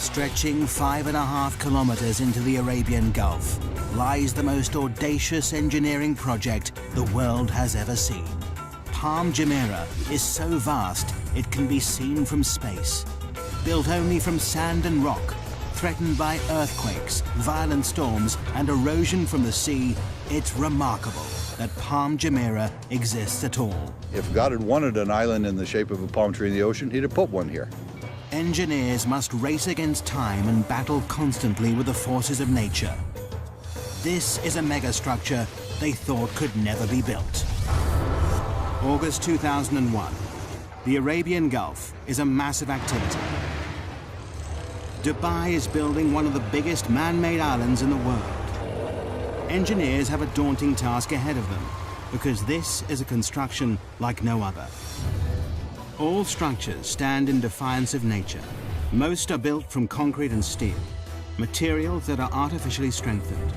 Stretching 5.5 kilometers into the Arabian Gulf lies the most audacious engineering project the world has ever seen. Palm Jumeirah is so vast it can be seen from space. Built only from sand and rock, threatened by earthquakes, violent storms and erosion from the sea, it's remarkable that Palm Jumeirah exists at all. If God had wanted an island in the shape of a palm tree in the ocean, he'd have put one here. Engineers must race against time and battle constantly with the forces of nature. This is a megastructure they thought could never be built. August 2001. The Arabian Gulf is a massive activity. Dubai is building one of the biggest man-made islands in the world. Engineers have a daunting task ahead of them because this is a construction like no other. All structures stand in defiance of nature. Most are built from concrete and steel, materials that are artificially strengthened.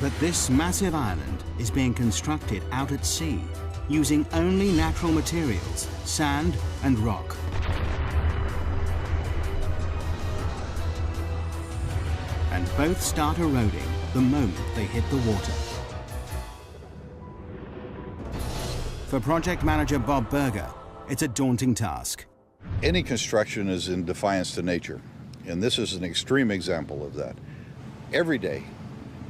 But this massive island is being constructed out at sea, using only natural materials, sand and rock. And both start eroding the moment they hit the water. For project manager Bob Berger, it's a daunting task. Any construction is in defiance to nature, and this is an extreme example of that. Every day,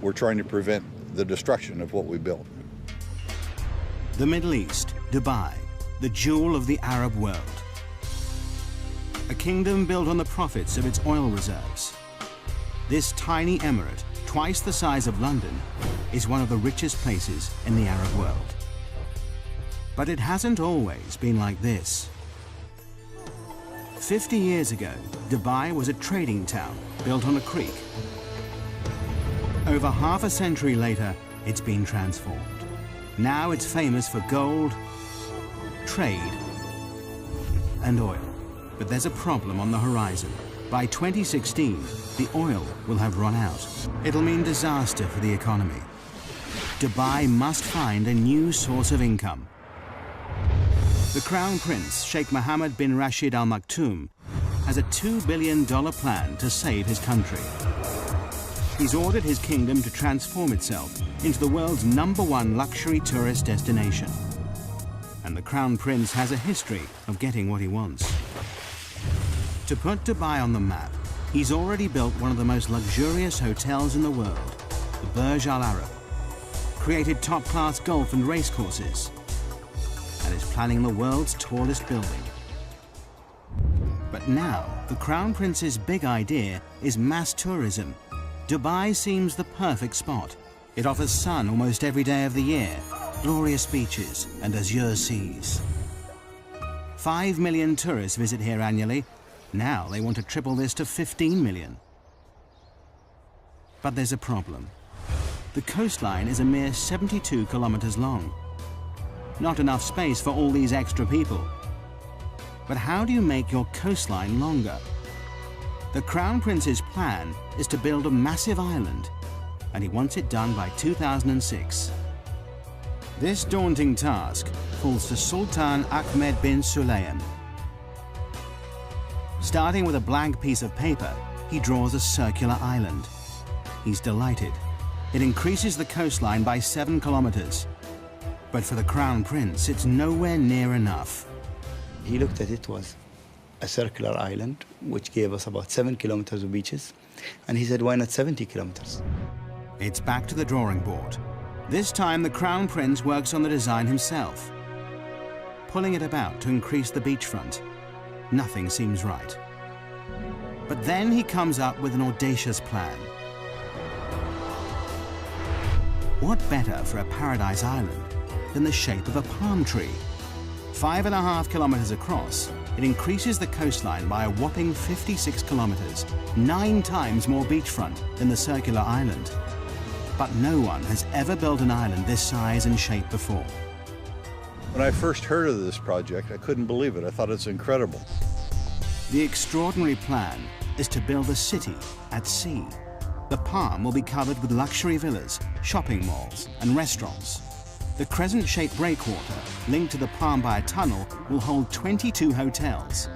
we're trying to prevent the destruction of what we built. The Middle East, Dubai, the jewel of the Arab world. A kingdom built on the profits of its oil reserves. This tiny emirate, twice the size of London, is one of the richest places in the Arab world. But it hasn't always been like this. 50 years ago, Dubai was a trading town built on a creek. Over half a century later, it's been transformed. Now it's famous for gold, trade, and oil. But there's a problem on the horizon. By 2016, the oil will have run out. It'll mean disaster for the economy. Dubai must find a new source of income. The Crown Prince, Sheikh Mohammed bin Rashid Al Maktoum, has a $2 billion plan to save his country. He's ordered his kingdom to transform itself into the world's #1 luxury tourist destination. And the Crown Prince has a history of getting what he wants. To put Dubai on the map, he's already built one of the most luxurious hotels in the world, the Burj Al Arab, created top-class golf and race courses, and is planning the world's tallest building. But now, the Crown Prince's big idea is mass tourism. Dubai seems the perfect spot. It offers sun almost every day of the year, glorious beaches and azure seas. 5 million tourists visit here annually. Now they want to triple this to 15 million. But there's a problem. The coastline is a mere 72 kilometers long. Not enough space for all these extra people. But how do you make your coastline longer? The Crown Prince's plan is to build a massive island, and he wants it done by 2006. This daunting task falls to Sultan Ahmed bin Sulayem. Starting with a blank piece of paper, he draws a circular island. He's delighted. It increases the coastline by 7 kilometers. But for the Crown Prince, it's nowhere near enough. He looked at it was a circular island, which gave us about 7 kilometers of beaches. And he said, why not 70 kilometers? It's back to the drawing board. This time, the Crown Prince works on the design himself, pulling it about to increase the beachfront. Nothing seems right. But then he comes up with an audacious plan. What better for a paradise island than the shape of a palm tree? 5.5 kilometers across, it increases the coastline by a whopping 56 kilometers, 9 times more beachfront than the circular island. But no one has ever built an island this size and shape before. When I first heard of this project, I couldn't believe it. I thought it's incredible. The extraordinary plan is to build a city at sea. The Palm will be covered with luxury villas, shopping malls, and restaurants. The crescent-shaped breakwater, linked to the Palm by a tunnel, will hold 22 hotels.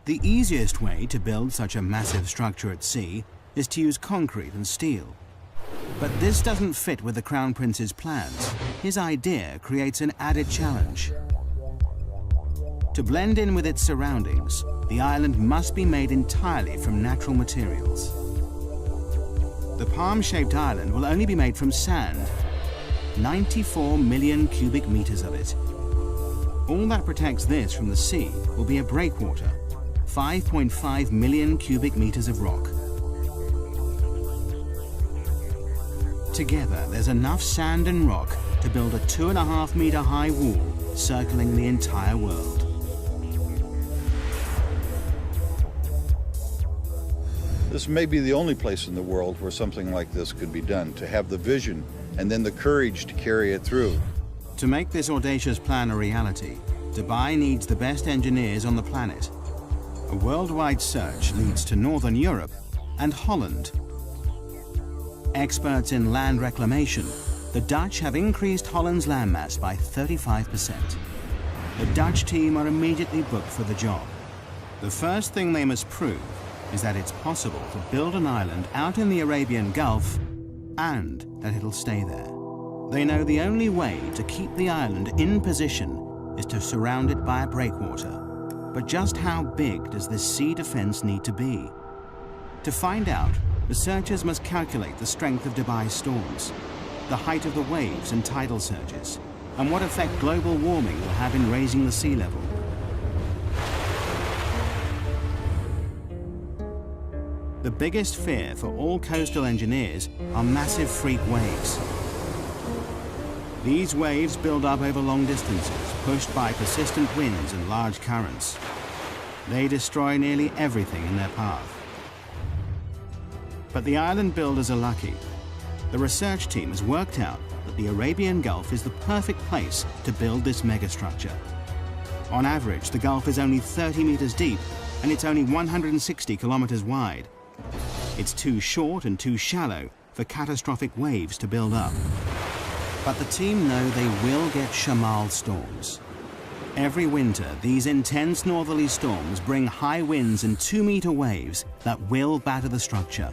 The easiest way to build such a massive structure at sea is to use concrete and steel. But this doesn't fit with the Crown Prince's plans. His idea creates an added challenge. To blend in with its surroundings, the island must be made entirely from natural materials. The palm-shaped island will only be made from sand, 94 million cubic meters of it. All that protects this from the sea will be a breakwater, 5.5 million cubic meters of rock. Together, there's enough sand and rock to build a 2.5-meter high wall circling the entire world. This may be the only place in the world where something like this could be done, to have the vision and then the courage to carry it through. To make this audacious plan a reality, Dubai needs the best engineers on the planet. A worldwide search leads to Northern Europe and Holland. Experts in land reclamation, the Dutch have increased Holland's landmass by 35%. The Dutch team are immediately booked for the job. The first thing they must prove is that it's possible to build an island out in the Arabian Gulf and that it'll stay there. They know the only way to keep the island in position is to surround it by a breakwater. But just how big does this sea defense need to be? To find out, researchers must calculate the strength of Dubai's storms, the height of the waves and tidal surges, and what effect global warming will have in raising the sea level. The biggest fear for all coastal engineers are massive freak waves. These waves build up over long distances, pushed by persistent winds and large currents. They destroy nearly everything in their path. But the island builders are lucky. The research team has worked out that the Arabian Gulf is the perfect place to build this megastructure. On average, the Gulf is only 30 meters deep, and it's only 160 kilometers wide. It's too short and too shallow for catastrophic waves to build up. But the team know they will get Shamal storms. Every winter, these intense northerly storms bring high winds and 2-meter waves that will batter the structure.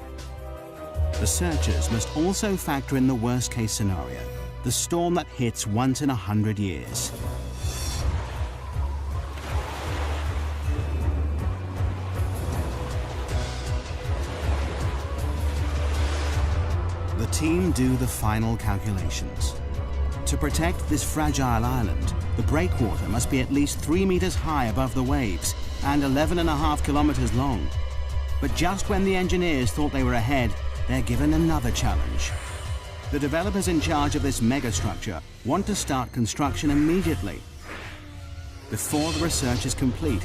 Researchers must also factor in the worst-case scenario, the storm that hits once in 100 years. The team do the final calculations. To protect this fragile island, the breakwater must be at least 3 meters high above the waves and 11.5 kilometers long. But just when the engineers thought they were ahead, they're given another challenge. The developers in charge of this megastructure want to start construction immediately, before the research is complete.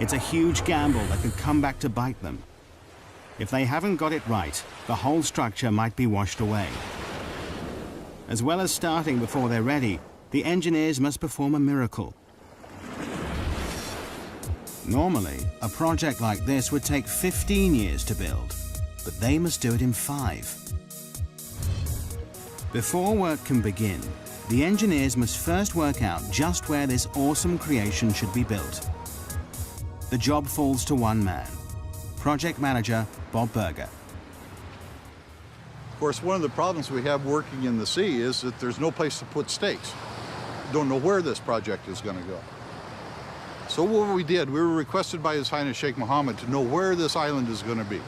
It's a huge gamble that could come back to bite them. If they haven't got it right, the whole structure might be washed away. As well as starting before they're ready, the engineers must perform a miracle. Normally, a project like this would take 15 years to build, but they must do it in 5. Before work can begin, the engineers must first work out just where this awesome creation should be built. The job falls to one man, project manager Bob Berger. Of course, one of the problems we have working in the sea is that there's no place to put stakes. Don't know where this project is going to go. So what we did, we were requested by His Highness Sheikh Mohammed to know where this island is going to be.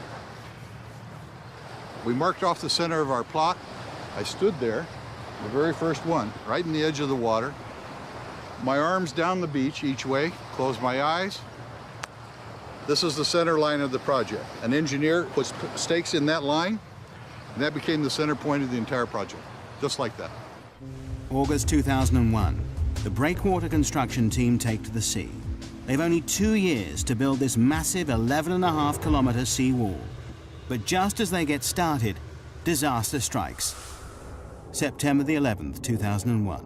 We marked off the center of our plot. I stood there, the very first one, right in the edge of the water. My arms down the beach each way, closed my eyes. This is the center line of the project. An engineer puts stakes in that line, and that became the center point of the entire project, just like that. August 2001, the breakwater construction team take to the sea. They've only 2 years to build this massive 11.5 kilometer sea wall. But just as they get started, disaster strikes. September the 11th, 2001.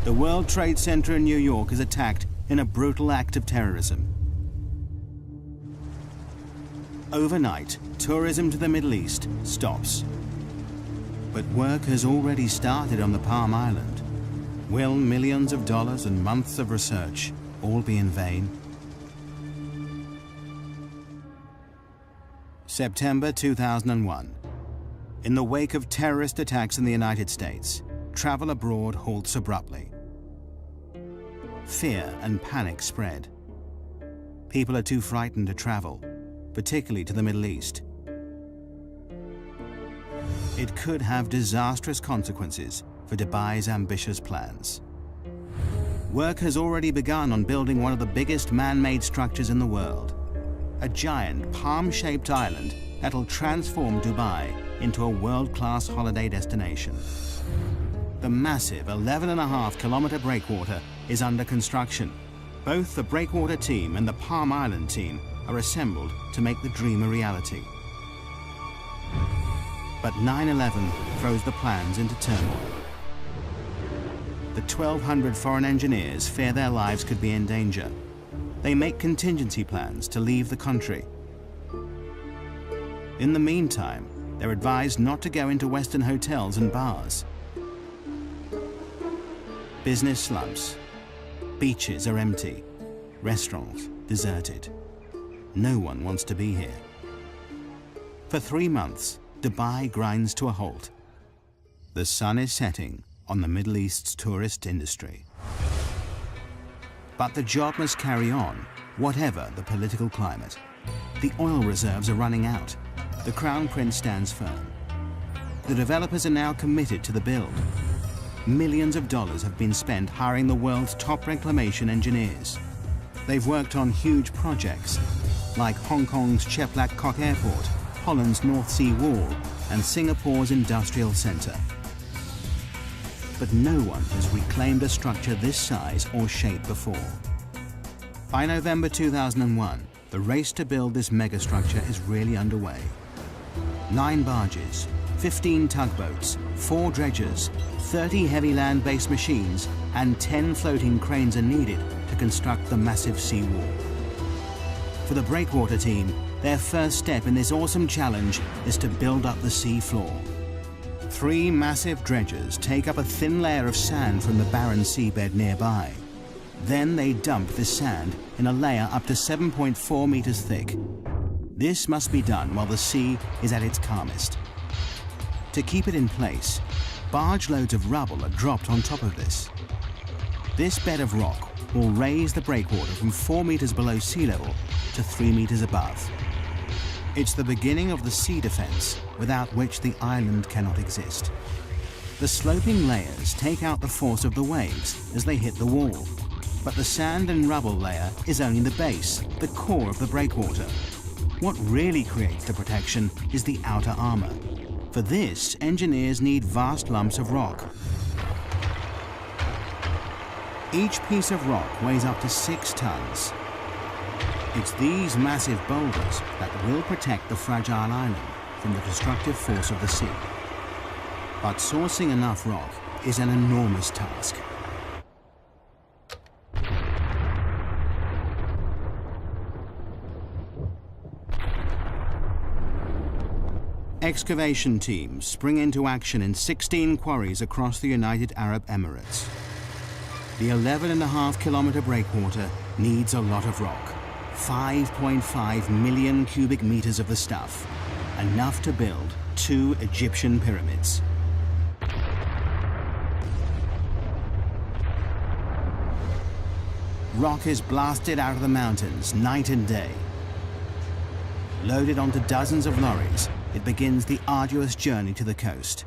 The World Trade Center in New York is attacked in a brutal act of terrorism. Overnight, tourism to the Middle East stops. But work has already started on the Palm Island. Will millions of dollars and months of research all be in vain? September 2001. In the wake of terrorist attacks in the United States, travel abroad halts abruptly. Fear and panic spread. People are too frightened to travel, particularly to the Middle East. It could have disastrous consequences for Dubai's ambitious plans. Work has already begun on building one of the biggest man-made structures in the world, a giant palm-shaped island that'll transform Dubai into a world-class holiday destination. The massive 11.5-kilometer breakwater is under construction. Both the breakwater team and the Palm Island team are assembled to make the dream a reality. But 9/11 throws the plans into turmoil. The 1,200 foreign engineers fear their lives could be in danger. They make contingency plans to leave the country. In the meantime, they're advised not to go into Western hotels and bars. Business slumps. Beaches are empty. Restaurants deserted. No one wants to be here. For 3 months, Dubai grinds to a halt. The sun is setting on the Middle East's tourist industry. But the job must carry on, whatever the political climate. The oil reserves are running out. The Crown Prince stands firm. The developers are now committed to the build. Millions of dollars have been spent hiring the world's top reclamation engineers. They've worked on huge projects, like Hong Kong's Cheplak Kok Airport, Holland's North Sea Wall, and Singapore's Industrial Centre. But no one has reclaimed a structure this size or shape before. By November 2001, the race to build this megastructure is really underway. 9 barges, 15 tugboats, 4 dredgers, 30 heavy land-based machines, and 10 floating cranes are needed to construct the massive seawall. For the breakwater team, their first step in this awesome challenge is to build up the sea floor. 3 massive dredgers take up a thin layer of sand from the barren seabed nearby. Then they dump this sand in a layer up to 7.4 meters thick. This must be done while the sea is at its calmest. To keep it in place, barge loads of rubble are dropped on top of this. This bed of rock will raise the breakwater from 4 meters below sea level to 3 meters above. It's the beginning of the sea defense without which the island cannot exist. The sloping layers take out the force of the waves as they hit the wall, but the sand and rubble layer is only the base, the core of the breakwater. What really creates the protection is the outer armor. For this, engineers need vast lumps of rock. Each piece of rock weighs up to 6 tons. It's these massive boulders that will protect the fragile island from the destructive force of the sea. But sourcing enough rock is an enormous task. Excavation teams spring into action in 16 quarries across the United Arab Emirates. The 11.5-kilometer breakwater needs a lot of rock. 5.5 million cubic meters of the stuff, enough to build 2 Egyptian pyramids. Rock is blasted out of the mountains night and day. Loaded onto dozens of lorries, it begins the arduous journey to the coast.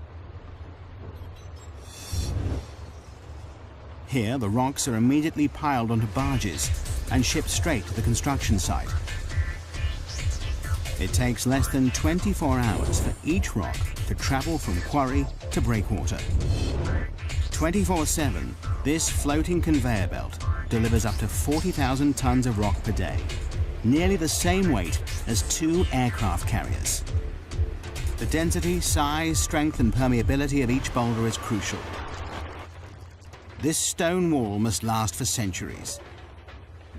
Here, the rocks are immediately piled onto barges and shipped straight to the construction site. It takes less than 24 hours for each rock to travel from quarry to breakwater. 24/7, this floating conveyor belt delivers up to 40,000 tons of rock per day, nearly the same weight as 2 aircraft carriers. The density, size, strength, and permeability of each boulder is crucial. This stone wall must last for centuries.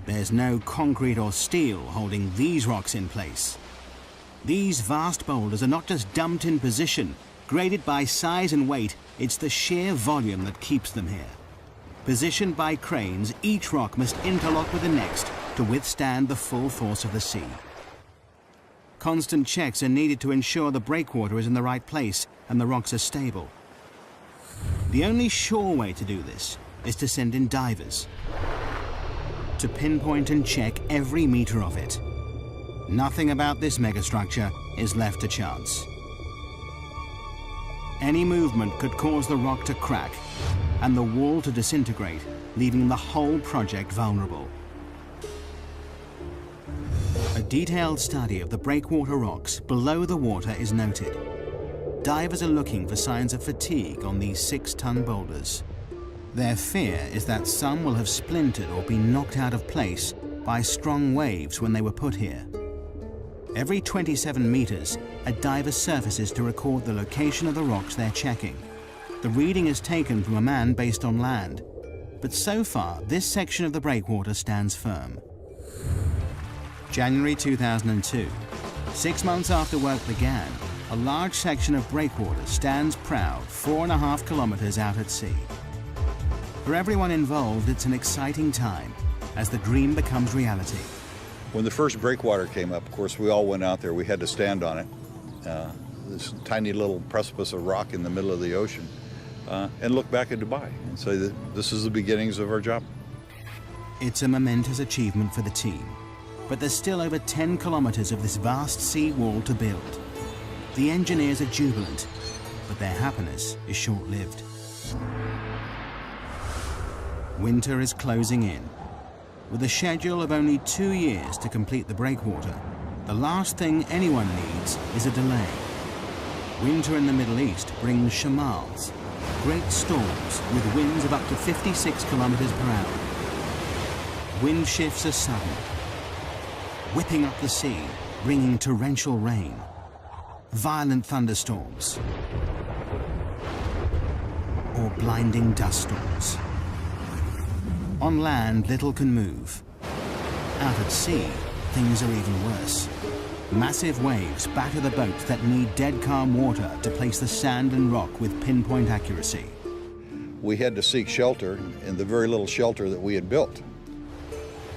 There's no concrete or steel holding these rocks in place. These vast boulders are not just dumped in position, graded by size and weight, it's the sheer volume that keeps them here. Positioned by cranes, each rock must interlock with the next to withstand the full force of the sea. Constant checks are needed to ensure the breakwater is in the right place and the rocks are stable. The only sure way to do this is to send in divers to pinpoint and check every meter of it. Nothing about this megastructure is left to chance. Any movement could cause the rock to crack and the wall to disintegrate, leaving the whole project vulnerable. A detailed study of the breakwater rocks below the water is noted. Divers are looking for signs of fatigue on these 6-ton boulders. Their fear is that some will have splintered or been knocked out of place by strong waves when they were put here. Every 27 meters, a diver surfaces to record the location of the rocks they're checking. The reading is taken from a man based on land, but so far this section of the breakwater stands firm. January 2002. 6 months after work began, a large section of breakwater stands proud 4.5 kilometers out at sea. For everyone involved, it's an exciting time as the dream becomes reality. When the first breakwater came up, of course, we all went out there. We had to stand on it. This tiny little precipice of rock in the middle of the ocean, and look back at Dubai and say that this is the beginnings of our job. It's a momentous achievement for the team, but there's still over 10 kilometers of this vast sea wall to build. The engineers are jubilant, but their happiness is short-lived. Winter is closing in. With a schedule of only 2 years to complete the breakwater, the last thing anyone needs is a delay. Winter in the Middle East brings shamals, great storms with winds of up to 56 kilometers per hour. Wind shifts are sudden, whipping up the sea, bringing torrential rain, violent thunderstorms, or blinding dust storms. On land, little can move. Out at sea, things are even worse. Massive waves batter the boats that need dead calm water to place the sand and rock with pinpoint accuracy. We had to seek shelter in the very little shelter that we had built.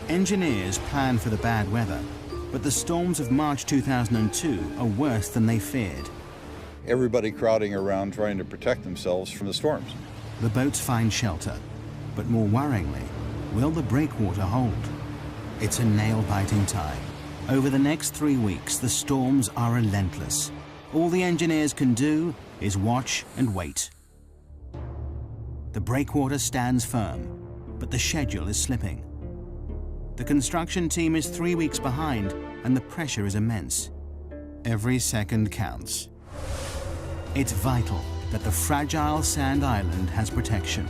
Engineers plan for the bad weather, but the storms of March 2002 are worse than they feared. Everybody crowding around trying to protect themselves from the storms. The boats find shelter, but more worryingly, will the breakwater hold? It's a nail-biting time. Over the next 3 weeks, the storms are relentless. All the engineers can do is watch and wait. The breakwater stands firm, but the schedule is slipping. The construction team is 3 weeks behind, and the pressure is immense. Every second counts. It's vital that the fragile sand island has protection.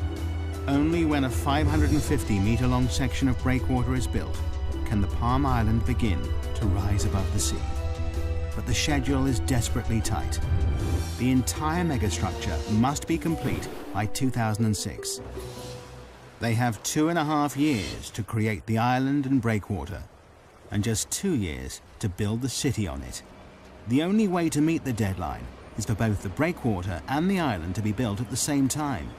Only when a 550-meter-long section of breakwater is built can the Palm Island begin to rise above the sea. But the schedule is desperately tight. The entire megastructure must be complete by 2006. They have 2.5 years to create the island and breakwater, and just 2 years to build the city on it. The only way to meet the deadline is for both the breakwater and the island to be built at the same time.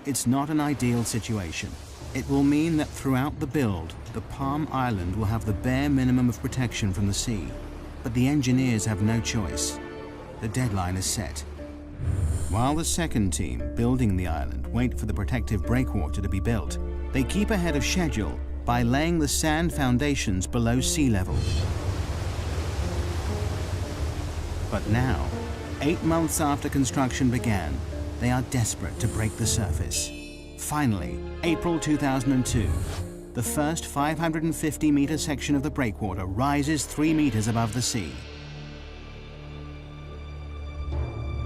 It's not an ideal situation. It will mean that throughout the build, the Palm Island will have the bare minimum of protection from the sea. But the engineers have no choice. The deadline is set. While the second team building the island wait for the protective breakwater to be built, they keep ahead of schedule by laying the sand foundations below sea level. But now, 8 months after construction began, they are desperate to break the surface. Finally, April 2002, the first 550-meter section of the breakwater rises 3 meters above the sea.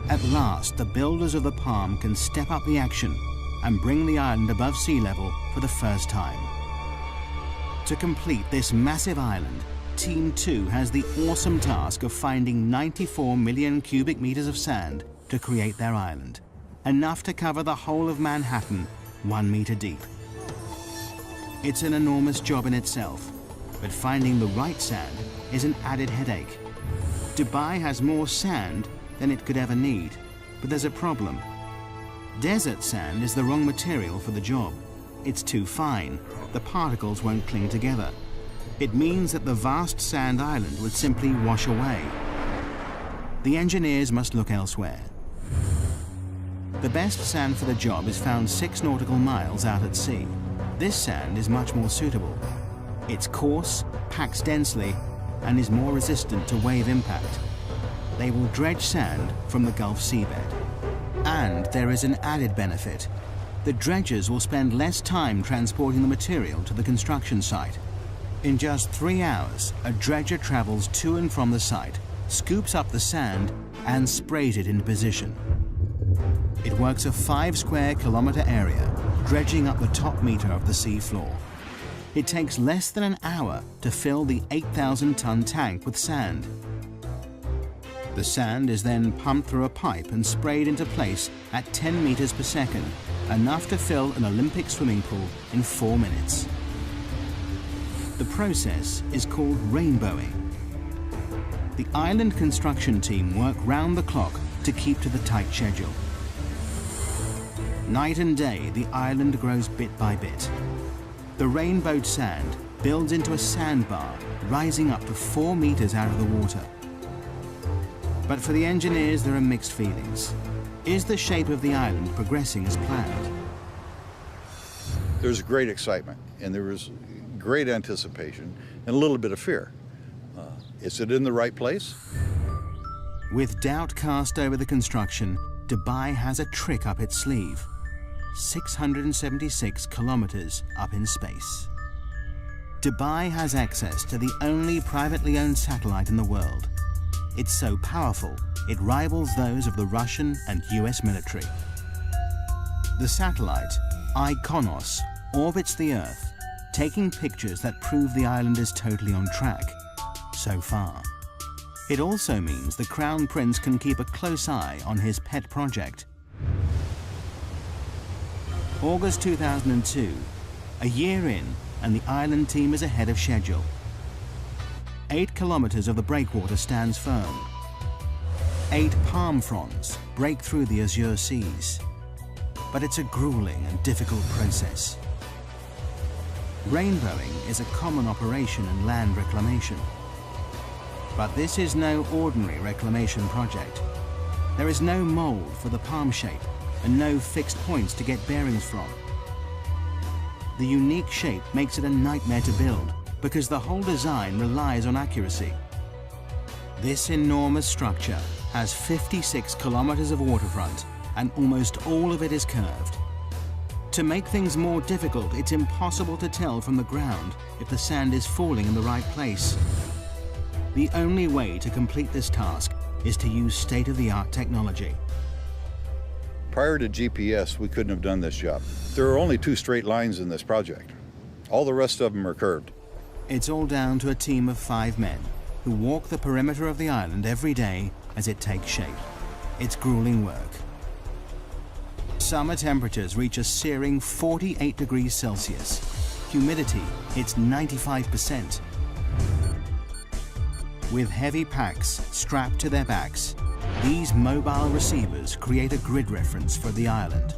At last, the builders of the Palm can step up the action and bring the island above sea level for the first time. To complete this massive island, Team 2 has the awesome task of finding 94 million cubic meters of sand to create their island, enough to cover the whole of Manhattan 1 meter deep. It's an enormous job in itself, but finding the right sand is an added headache. Dubai has more sand than it could ever need, but there's a problem. Desert sand is the wrong material for the job. It's too fine. The particles won't cling together. It means that the vast sand island would simply wash away. The engineers must look elsewhere. The best sand for the job is found 6 nautical miles out at sea. This sand is much more suitable. It's coarse, packs densely, and is more resistant to wave impact. They will dredge sand from the Gulf seabed. And there is an added benefit. The dredgers will spend less time transporting the material to the construction site. In just 3 hours, a dredger travels to and from the site, scoops up the sand, and sprays it into position. It works a 5 square kilometer area, dredging up the top meter of the sea floor. It takes less than an hour to fill the 8,000-ton tank with sand. The sand is then pumped through a pipe and sprayed into place at 10 meters per second, enough to fill an Olympic swimming pool in 4 minutes. The process is called rainbowing. The island construction team work round the clock to keep to the tight schedule. Night and day, the island grows bit by bit. The rainbowed sand builds into a sandbar, rising up to 4 meters out of the water. But for the engineers, there are mixed feelings. Is the shape of the island progressing as planned? There's great excitement, and there was great anticipation and a little bit of fear. Is it in the right place? With doubt cast over the construction, Dubai has a trick up its sleeve. 676 kilometers up in space. Dubai has access to the only privately owned satellite in the world. It's so powerful, it rivals those of the Russian and US military. The satellite, IKONOS, orbits the Earth, taking pictures that prove the island is totally on track, so far. It also means the Crown Prince can keep a close eye on his pet project. August 2002, a year in, and the island team is ahead of schedule. 8 kilometers of the breakwater stands firm. 8 palm fronds break through the azure seas. But it's a grueling and difficult process. Rainbowing is a common operation in land reclamation. But this is no ordinary reclamation project. There is no mold for the palm shape and no fixed points to get bearings from. The unique shape makes it a nightmare to build because the whole design relies on accuracy. This enormous structure has 56 kilometers of waterfront and almost all of it is curved. To make things more difficult, it's impossible to tell from the ground if the sand is falling in the right place. The only way to complete this task is to use state-of-the-art technology. Prior to GPS, we couldn't have done this job. There are only 2 straight lines in this project. All the rest of them are curved. It's all down to a team of 5 men who walk the perimeter of the island every day as it takes shape. It's grueling work. Summer temperatures reach a searing 48 degrees Celsius. Humidity hits 95%. With heavy packs strapped to their backs, these mobile receivers create a grid reference for the island.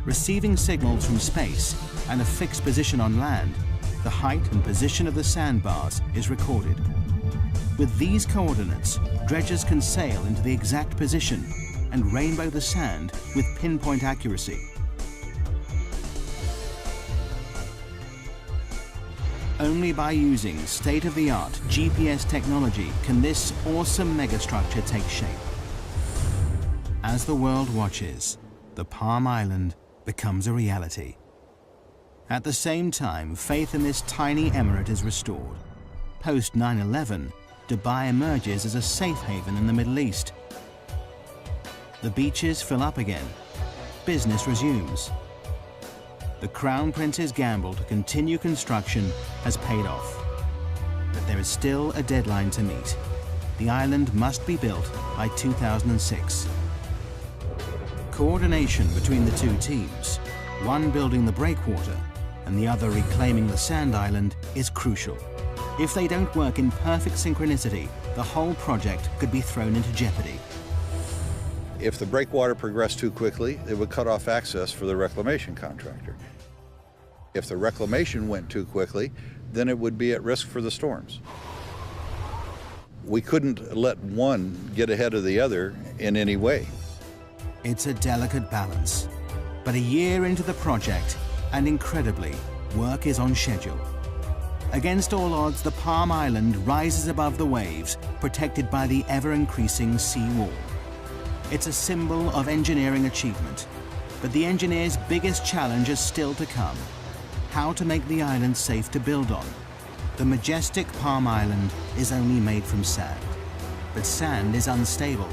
Receiving signals from space and a fixed position on land, the height and position of the sandbars is recorded. With these coordinates, dredgers can sail into the exact position and rainbow the sand with pinpoint accuracy. Only by using state-of-the-art GPS technology can this awesome megastructure take shape. As the world watches, the Palm Island becomes a reality. At the same time, faith in this tiny emirate is restored. Post 9/11, Dubai emerges as a safe haven in the Middle East. The beaches fill up again. Business resumes. The Crown Prince's gamble to continue construction has paid off. But there is still a deadline to meet. The island must be built by 2006. Coordination between the 2 teams, one building the breakwater and the other reclaiming the sand island, is crucial. If they don't work in perfect synchronicity, the whole project could be thrown into jeopardy. If the breakwater progressed too quickly, it would cut off access for the reclamation contractor. If the reclamation went too quickly, then it would be at risk for the storms. We couldn't let one get ahead of the other in any way. It's a delicate balance. But a year into the project, and incredibly, work is on schedule. Against all odds, the Palm Island rises above the waves, protected by the ever-increasing sea wall. It's a symbol of engineering achievement. But the engineers' biggest challenge is still to come: how to make the island safe to build on. The majestic Palm Island is only made from sand. But sand is unstable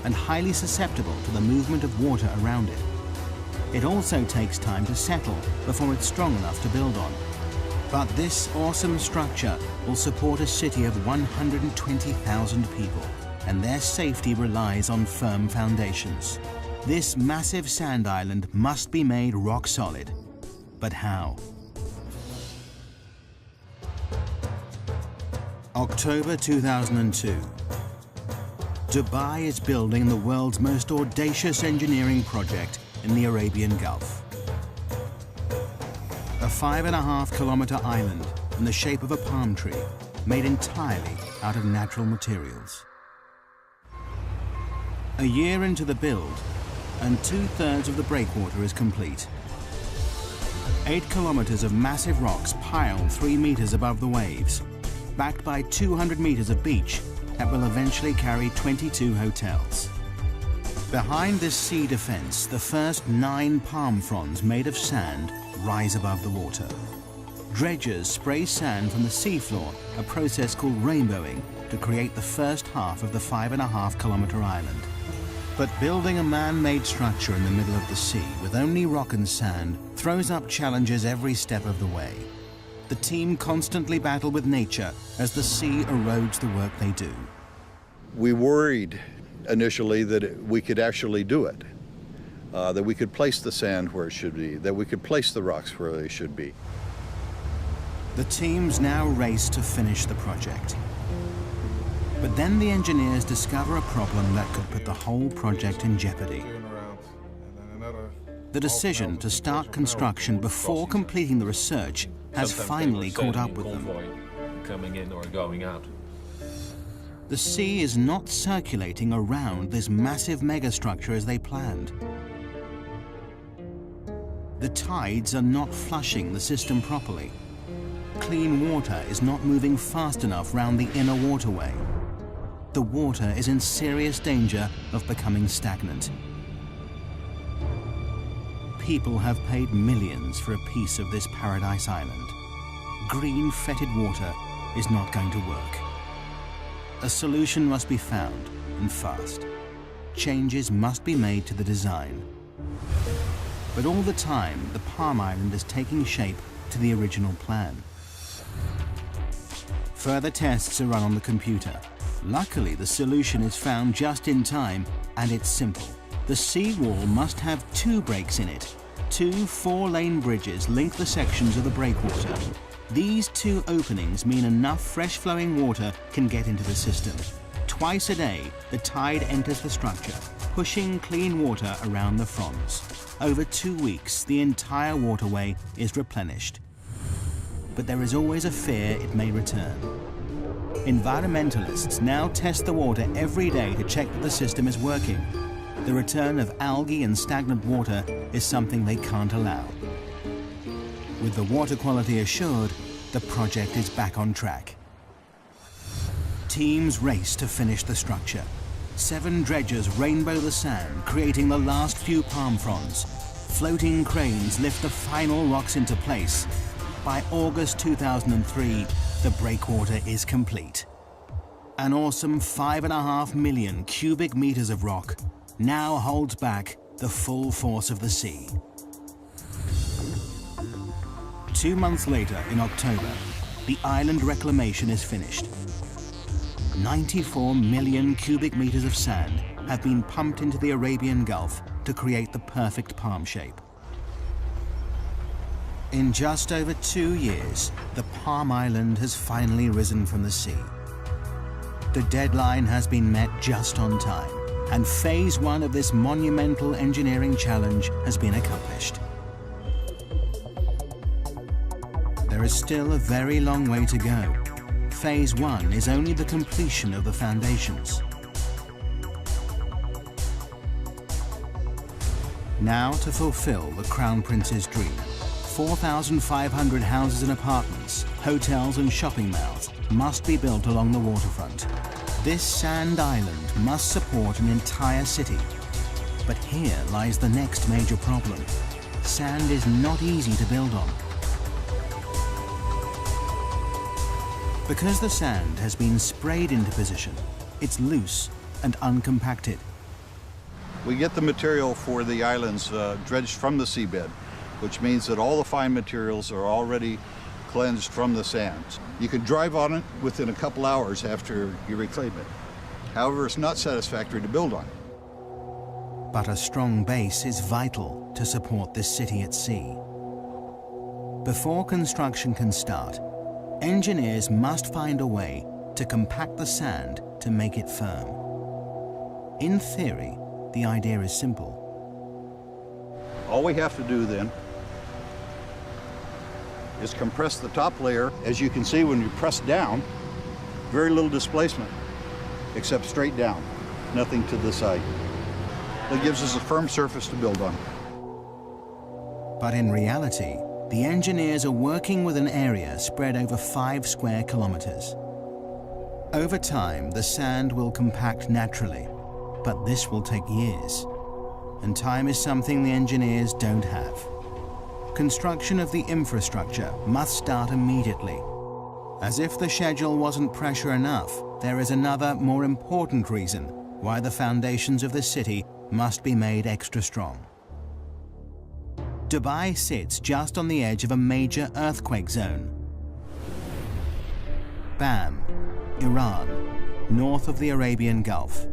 and highly susceptible to the movement of water around it. It also takes time to settle before it's strong enough to build on. But this awesome structure will support a city of 120,000 people, and their safety relies on firm foundations. This massive sand island must be made rock solid. But how? October 2002. Dubai is building the world's most audacious engineering project in the Arabian Gulf. A 5.5-kilometer island in the shape of a palm tree, made entirely out of natural materials. A year into the build, and 2/3 of the breakwater is complete. 8 kilometers of massive rocks piled 3 meters above the waves, backed by 200 meters of beach that will eventually carry 22 hotels. Behind this sea defense, the first 9 palm fronds made of sand rise above the water. Dredgers spray sand from the seafloor, a process called rainbowing, to create the first half of the 5.5-kilometer island. But building a man-made structure in the middle of the sea with only rock and sand throws up challenges every step of the way. The team constantly battle with nature as the sea erodes the work they do. We worried initially that we could actually do it, that we could place the sand where it should be, that we could place the rocks where they should be. The teams now race to finish the project. But then the engineers discover a problem that could put the whole project in jeopardy. The decision to start construction before completing the research has finally caught up with them. Coming in or going out. The sea is not circulating around this massive megastructure as they planned. The tides are not flushing the system properly. Clean water is not moving fast enough round the inner waterway. The water is in serious danger of becoming stagnant. People have paid millions for a piece of this paradise island. Green fetid water is not going to work. A solution must be found, and fast. Changes must be made to the design. But all the time, the Palm Island is taking shape to the original plan. Further tests are run on the computer. Luckily, the solution is found just in time, and it's simple. The seawall must have 2 breaks in it. 2 4-lane bridges link the sections of the breakwater. These 2 openings mean enough fresh-flowing water can get into the system. Twice a day, the tide enters the structure, pushing clean water around the fronds. Over 2 weeks, the entire waterway is replenished. But there is always a fear it may return. Environmentalists now test the water every day to check that the system is working. The return of algae and stagnant water is something they can't allow. With the water quality assured, the project is back on track. Teams race to finish the structure. 7 dredgers rainbow the sand, creating the last few palm fronds. Floating cranes lift the final rocks into place. By August 2003, the breakwater is complete. An awesome 5.5 million cubic meters of rock now holds back the full force of the sea. 2 months later, in October, the island reclamation is finished. 94 million cubic meters of sand have been pumped into the Arabian Gulf to create the perfect palm shape. In just over 2 years, the Palm Island has finally risen from the sea. The deadline has been met just on time, and phase 1 of this monumental engineering challenge has been accomplished. there is still a very long way to go. Phase 1 is only the completion of the foundations. Now to fulfill the Crown Prince's dream. 4,500 houses and apartments, hotels and shopping malls must be built along the waterfront. This sand island must support an entire city. But here lies the next major problem. Sand is not easy to build on. Because the sand has been sprayed into position, it's loose and uncompacted. We get the material for the islands dredged from the seabed, which means that all the fine materials are already cleansed from the sands. You can drive on it within a couple hours after you reclaim it. However, it's not satisfactory to build on. But a strong base is vital to support this city at sea. Before construction can start, engineers must find a way to compact the sand to make it firm. In theory, the idea is simple. All we have to do then is compress the top layer. As you can see, when you press down, very little displacement, except straight down, nothing to the side. That gives us a firm surface to build on. But in reality, the engineers are working with an area spread over 5 square kilometers. Over time, the sand will compact naturally, but this will take years. And time is something the engineers don't have. Construction of the infrastructure must start immediately. As if the schedule wasn't pressure enough, there is another, more important reason why the foundations of the city must be made extra strong. Dubai sits just on the edge of a major earthquake zone. Bam, Iran, north of the Arabian Gulf.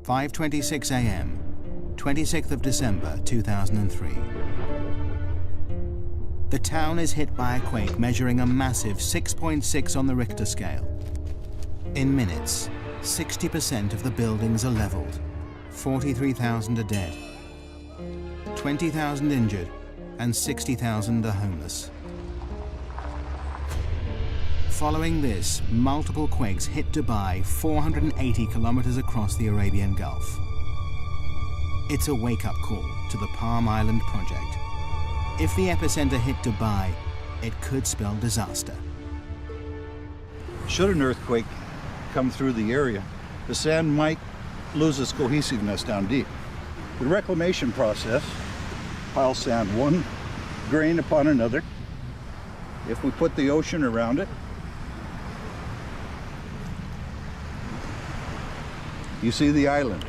5:26 a.m., 26th of December 2003. The town is hit by a quake measuring a massive 6.6 on the Richter scale. In minutes, 60% of the buildings are leveled. 43,000 are dead, 20,000 injured, and 60,000 are homeless. Following this, multiple quakes hit Dubai 480 kilometers across the Arabian Gulf. It's a wake-up call to the Palm Island project. If the epicenter hit Dubai, it could spell disaster. Should an earthquake come through the area, the sand might lose its cohesiveness down deep. The reclamation process piles sand one grain upon another. If we put the ocean around it, you see the island.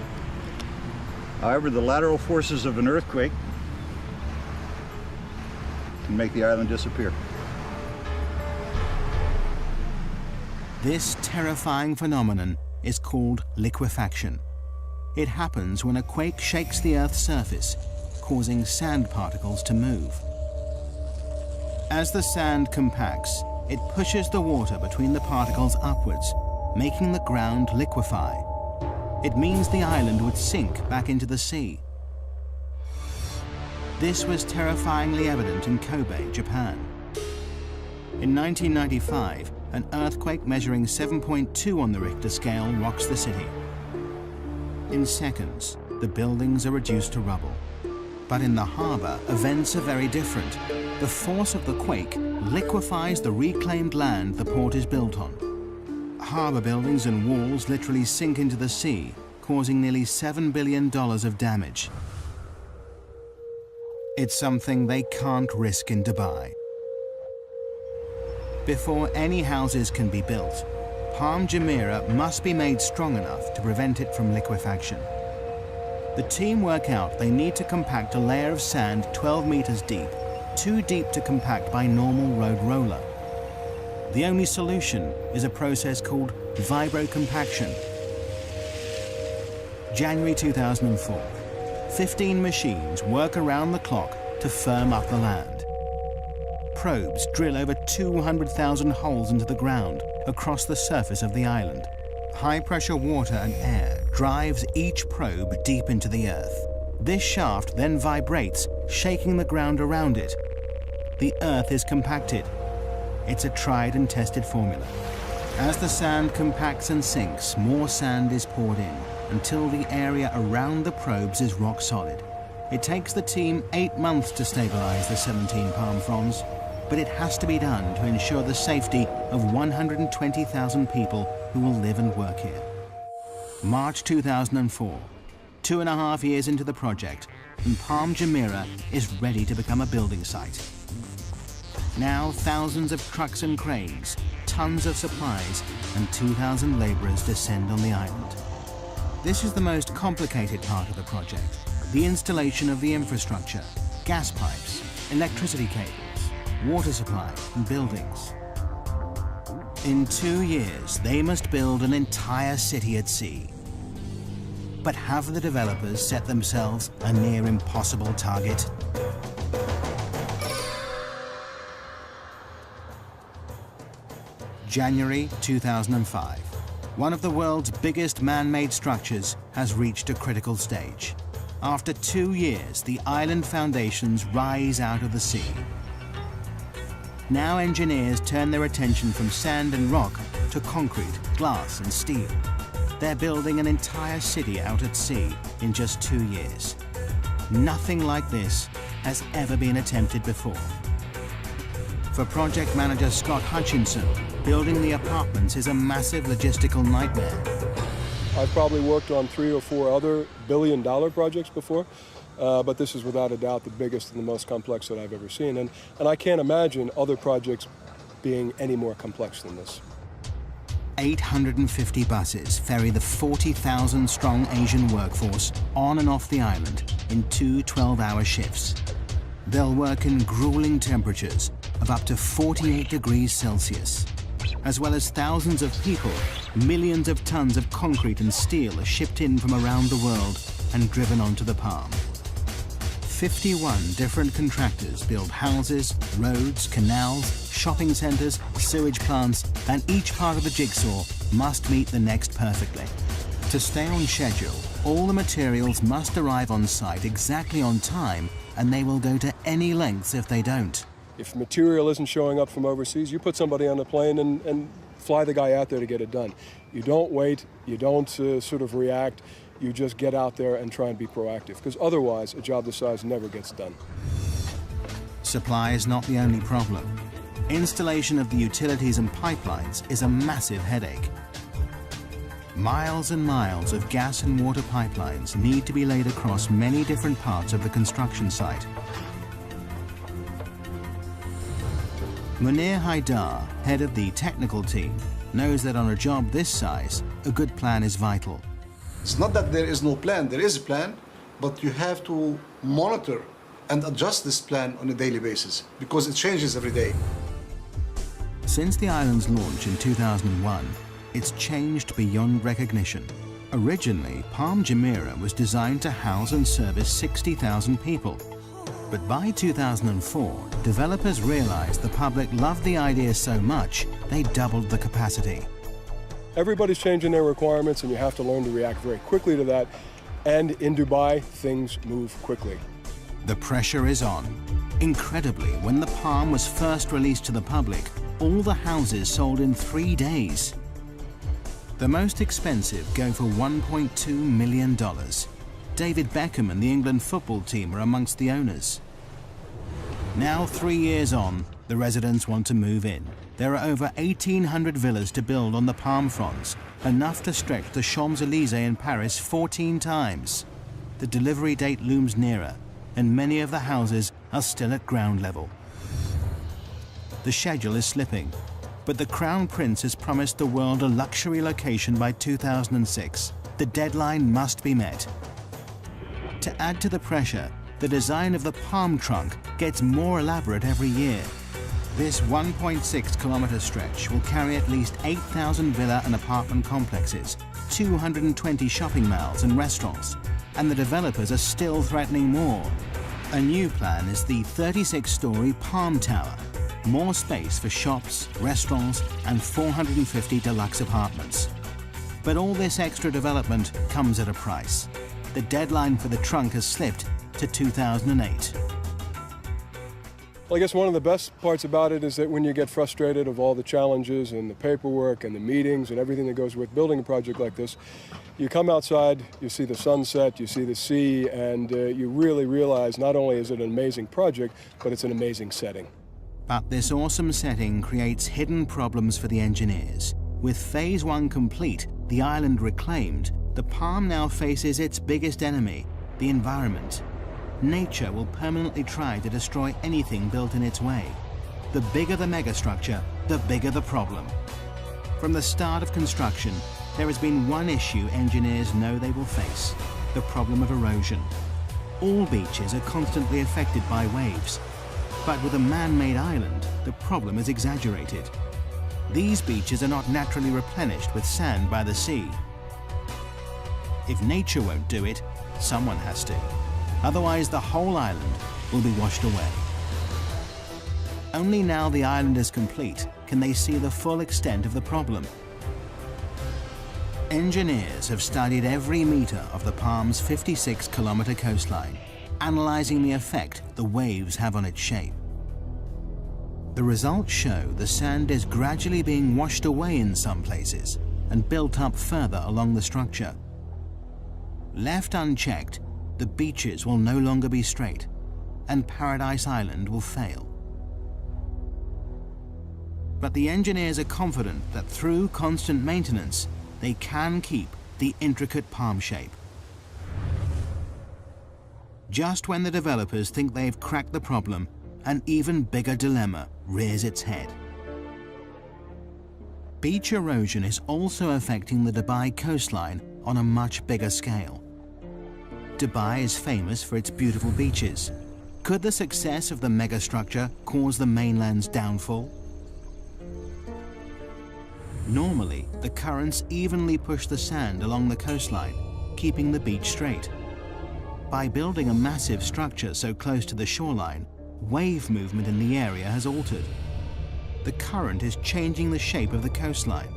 However, the lateral forces of an earthquake can make the island disappear. This terrifying phenomenon is called liquefaction. It happens when a quake shakes the Earth's surface, causing sand particles to move. As the sand compacts, it pushes the water between the particles upwards, making the ground liquefy. It means the island would sink back into the sea. This was terrifyingly evident in Kobe, Japan. In 1995, an earthquake measuring 7.2 on the Richter scale rocks the city. In seconds, the buildings are reduced to rubble. But in the harbor, events are very different. The force of the quake liquefies the reclaimed land the port is built on. Harbor buildings and walls literally sink into the sea, causing nearly $7 billion of damage. It's something they can't risk in Dubai. Before any houses can be built, Palm Jumeirah must be made strong enough to prevent it from liquefaction. The team work out they need to compact a layer of sand 12 meters deep, too deep to compact by normal road roller. The only solution is a process called vibrocompaction. January 2004. 15 machines work around the clock to firm up the land. Probes drill over 200,000 holes into the ground across the surface of the island. High-pressure water and air drives each probe deep into the earth. This shaft then vibrates, shaking the ground around it. the earth is compacted. It's a tried and tested formula. As the sand compacts and sinks, more sand is poured in until the area around the probes is rock solid. It takes the team 8 months to stabilize the 17 palm fronds, but it has to be done to ensure the safety of 120,000 people who will live and work here. March 2004, 2.5 years into the project, and Palm Jumeirah is ready to become a building site. Now thousands of trucks and cranes, tons of supplies, and 2,000 laborers descend on the island. This is the most complicated part of the project, the installation of the infrastructure, gas pipes, electricity cables, water supply, and buildings. In 2 years, they must build an entire city at sea. But have the developers set themselves a near impossible target? January 2005. One of the world's biggest man-made structures has reached a critical stage. After 2 years, the island foundations rise out of the sea. Now engineers turn their attention from sand and rock to concrete, glass and steel. They're building an entire city out at sea in just 2 years. Nothing like this has ever been attempted before. For project manager Scott Hutchinson, building the apartments is a massive logistical nightmare. I've probably worked on 3 or 4 other billion-dollar projects before, but this is without a doubt the biggest and the most complex that I've ever seen. And I can't imagine other projects being any more complex than this. 850 buses ferry the 40,000-strong Asian workforce on and off the island in 2 12-hour shifts. They'll work in grueling temperatures of up to 48 degrees Celsius. As well as thousands of people, millions of tons of concrete and steel are shipped in from around the world and driven onto the Palm. 51 different contractors build houses, roads, canals, shopping centers, sewage plants, and each part of the jigsaw must meet the next perfectly. To stay on schedule, all the materials must arrive on site exactly on time, and they will go to any lengths if they don't. If material isn't showing up from overseas, you put somebody on the plane and fly the guy out there to get it done. You don't wait, you don't sort of react, you just get out there and try and be proactive, because otherwise a job this size never gets done. Supply is not the only problem. Installation of the utilities and pipelines is a massive headache. Miles and miles of gas and water pipelines need to be laid across many different parts of the construction site. Munir Haidar, head of the technical team, knows that on a job this size, a good plan is vital. It's not that there is no plan, there is a plan, but you have to monitor and adjust this plan on a daily basis because it changes every day. Since the island's launch in 2001, it's changed beyond recognition. Originally, Palm Jumeirah was designed to house and service 60,000 people. But by 2004, developers realized the public loved the idea so much, they doubled the capacity. Everybody's changing their requirements, and you have to learn to react very quickly to that. And in Dubai, things move quickly. The pressure is on. Incredibly, when the Palm was first released to the public, all the houses sold in 3 days. The most expensive go for $1.2 million. David Beckham and the England football team are amongst the owners. Now, 3 years on, the residents want to move in. There are over 1,800 villas to build on the palm fronds, enough to stretch the Champs-Élysées in Paris 14 times. The delivery date looms nearer, and many of the houses are still at ground level. The schedule is slipping, but the Crown Prince has promised the world a luxury location by 2006. The deadline must be met. To add to the pressure, the design of the palm trunk gets more elaborate every year. This 1.6-kilometer stretch will carry at least 8,000 villa and apartment complexes, 220 shopping malls and restaurants, and the developers are still threatening more. A new plan is the 36-story Palm Tower, more space for shops, restaurants, and 450 deluxe apartments. But all this extra development comes at a price. The deadline for the trunk has slipped to 2008. Well, I guess one of the best parts about it is that when you get frustrated of all the challenges and the paperwork and the meetings and everything that goes with building a project like this, you come outside, you see the sunset, you see the sea, and you really realize not only is it an amazing project, but it's an amazing setting. But this awesome setting creates hidden problems for the engineers. With Phase 1 complete, the island reclaimed, the Palm now faces its biggest enemy, the environment. Nature will permanently try to destroy anything built in its way. The bigger the megastructure, the bigger the problem. From the start of construction, there has been one issue engineers know they will face: the problem of erosion. All beaches are constantly affected by waves, but with a man-made island, the problem is exaggerated. These beaches are not naturally replenished with sand by the sea. If nature won't do it, someone has to. Otherwise, the whole island will be washed away. Only now the island is complete can they see the full extent of the problem. Engineers have studied every meter of the Palm's 56-kilometer coastline, analyzing the effect the waves have on its shape. The results show the sand is gradually being washed away in some places and built up further along the structure. Left unchecked, the beaches will no longer be straight, and Paradise Island will fail. But the engineers are confident that through constant maintenance, they can keep the intricate palm shape. Just when the developers think they've cracked the problem, an even bigger dilemma rears its head. Beach erosion is also affecting the Dubai coastline on a much bigger scale. Dubai is famous for its beautiful beaches. Could the success of the megastructure cause the mainland's downfall? Normally, the currents evenly push the sand along the coastline, keeping the beach straight. By building a massive structure so close to the shoreline, wave movement in the area has altered. The current is changing the shape of the coastline.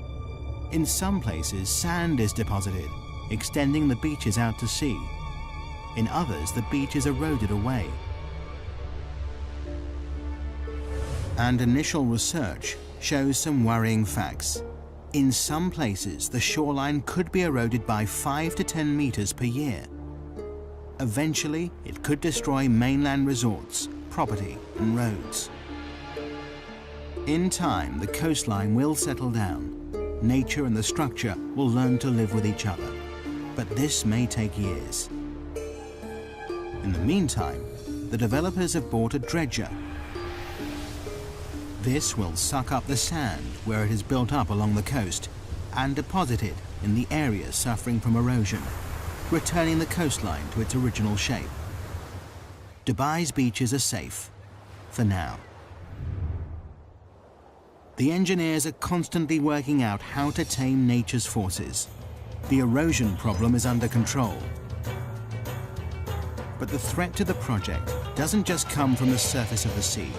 In some places, sand is deposited, extending the beaches out to sea. In others, the beach is eroded away. And initial research shows some worrying facts. In some places, the shoreline could be eroded by 5 to 10 meters per year. Eventually, it could destroy mainland resorts, property, and roads. In time, the coastline will settle down. Nature and the structure will learn to live with each other. But this may take years. In the meantime, the developers have bought a dredger. This will suck up the sand where it is built up along the coast and deposit it in the areas suffering from erosion, returning the coastline to its original shape. Dubai's beaches are safe, for now. The engineers are constantly working out how to tame nature's forces. The erosion problem is under control. But the threat to the project doesn't just come from the surface of the sea.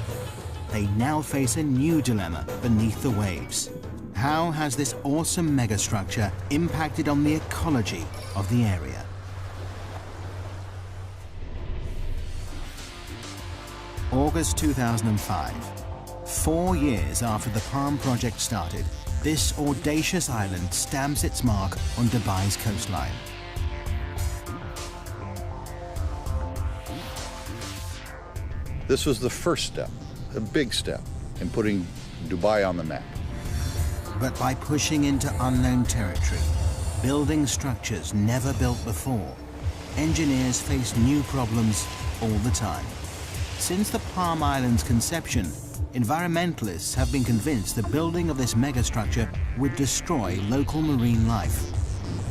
They now face a new dilemma beneath the waves. How has this awesome megastructure impacted on the ecology of the area? August 2005. 4 years after the Palm project started, this audacious island stamps its mark on Dubai's coastline. This was the first step, a big step, in putting Dubai on the map. But by pushing into unknown territory, building structures never built before, engineers face new problems all the time. Since the Palm Island's conception, environmentalists have been convinced the building of this megastructure would destroy local marine life,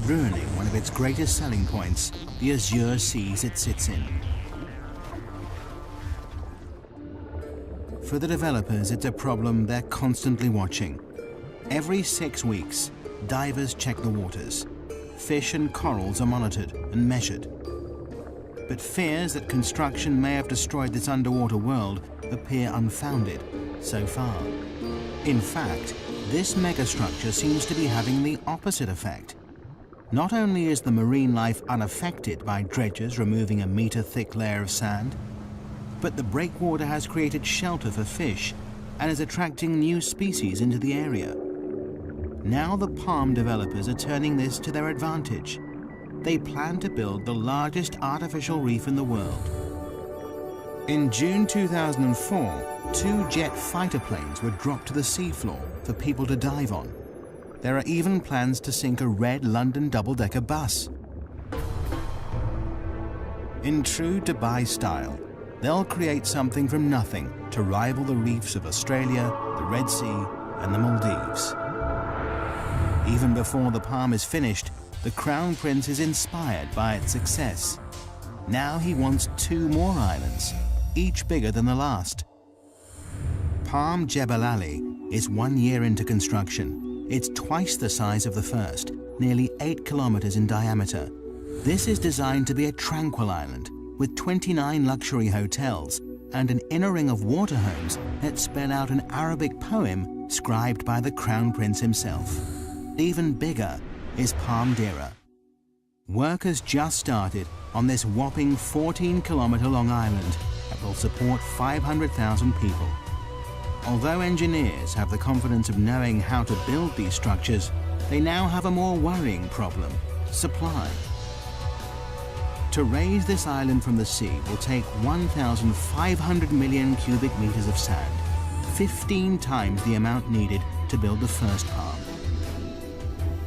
ruining one of its greatest selling points, the azure seas it sits in. For the developers, it's a problem they're constantly watching. Every 6 weeks, divers check the waters. Fish and corals are monitored and measured. But fears that construction may have destroyed this underwater world appear unfounded so far. In fact, this megastructure seems to be having the opposite effect. Not only is the marine life unaffected by dredgers removing a meter-thick layer of sand, But the breakwater has created shelter for fish and is attracting new species into the area. Now the Palm developers are turning this to their advantage. They plan to build the largest artificial reef in the world. In June 2004, 2 jet fighter planes were dropped to the seafloor for people to dive on. There are even plans to sink a red London double-decker bus. In true Dubai style, they'll create something from nothing to rival the reefs of Australia, the Red Sea, and the Maldives. Even before the Palm is finished, the Crown Prince is inspired by its success. Now he wants 2 more islands, each bigger than the last. Palm Jebel Ali is 1 year into construction. It's twice the size of the first, nearly 8 kilometers in diameter. This is designed to be a tranquil island with 29 luxury hotels and an inner ring of water homes that spell out an Arabic poem scribed by the Crown Prince himself. Even bigger is Palm Jumeirah. Work has just started on this whopping 14-kilometer-long island that will support 500,000 people. Although engineers have the confidence of knowing how to build these structures, they now have a more worrying problem: supply. To raise this island from the sea will take 1,500 million cubic meters of sand, 15 times the amount needed to build the first Palm.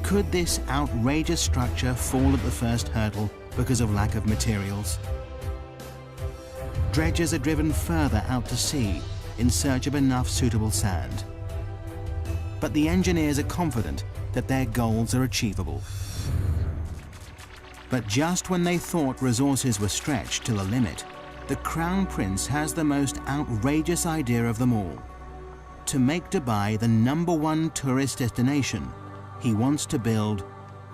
Could this outrageous structure fall at the first hurdle because of lack of materials? Dredgers are driven further out to sea in search of enough suitable sand. But the engineers are confident that their goals are achievable. But just when they thought resources were stretched to the limit, the Crown Prince has the most outrageous idea of them all. To make Dubai the #1 tourist destination, he wants to build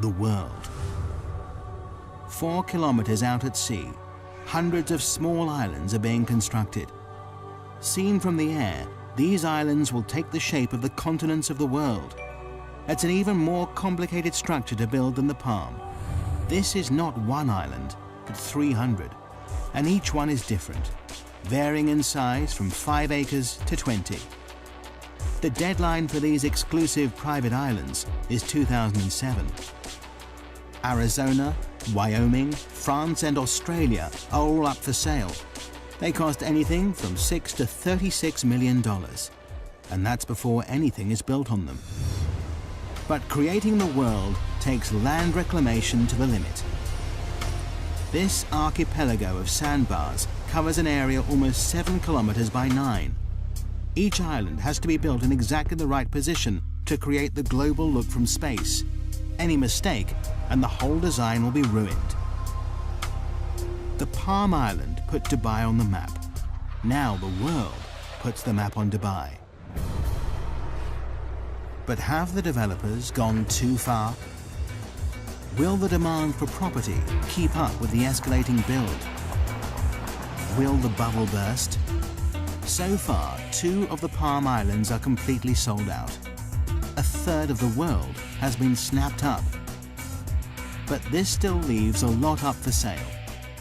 the world. 4 kilometers out at sea, hundreds of small islands are being constructed. Seen from the air, these islands will take the shape of the continents of the world. It's an even more complicated structure to build than the Palm. This is not 1 island, but 300, and each one is different, varying in size from 5 acres to 20. The deadline for these exclusive private islands is 2007. Arizona, Wyoming, France and Australia are all up for sale. They cost anything from $6 to $36 million, and that's before anything is built on them. But creating the world takes land reclamation to the limit. This archipelago of sandbars covers an area almost 7 kilometers by 9. Each island has to be built in exactly the right position to create the global look from space. Any mistake, and the whole design will be ruined. The Palm Island put Dubai on the map. Now the world puts the map on Dubai. But have the developers gone too far? Will the demand for property keep up with the escalating build? Will the bubble burst? So far, 2 of the Palm Islands are completely sold out. A third of the world has been snapped up. But this still leaves a lot up for sale.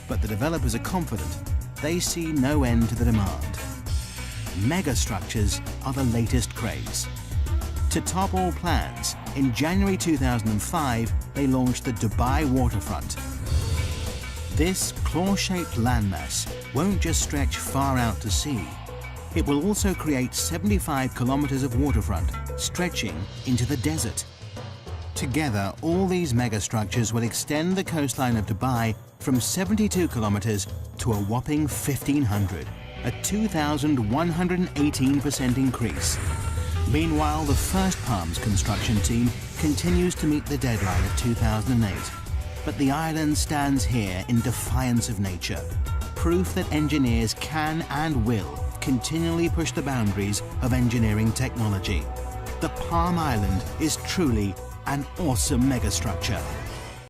But the developers are confident they see no end to the demand. Megastructures are the latest craze. To top all plans, in January 2005, they launched the Dubai waterfront. This claw-shaped landmass won't just stretch far out to sea. It will also create 75 kilometers of waterfront, stretching into the desert. Together, all these megastructures will extend the coastline of Dubai from 72 kilometers to a whopping 1,500, a 2,118% increase. Meanwhile, the first Palm's construction team continues to meet the deadline of 2008. But the island stands here in defiance of nature, proof that engineers can and will continually push the boundaries of engineering technology. The Palm Island is truly an awesome megastructure.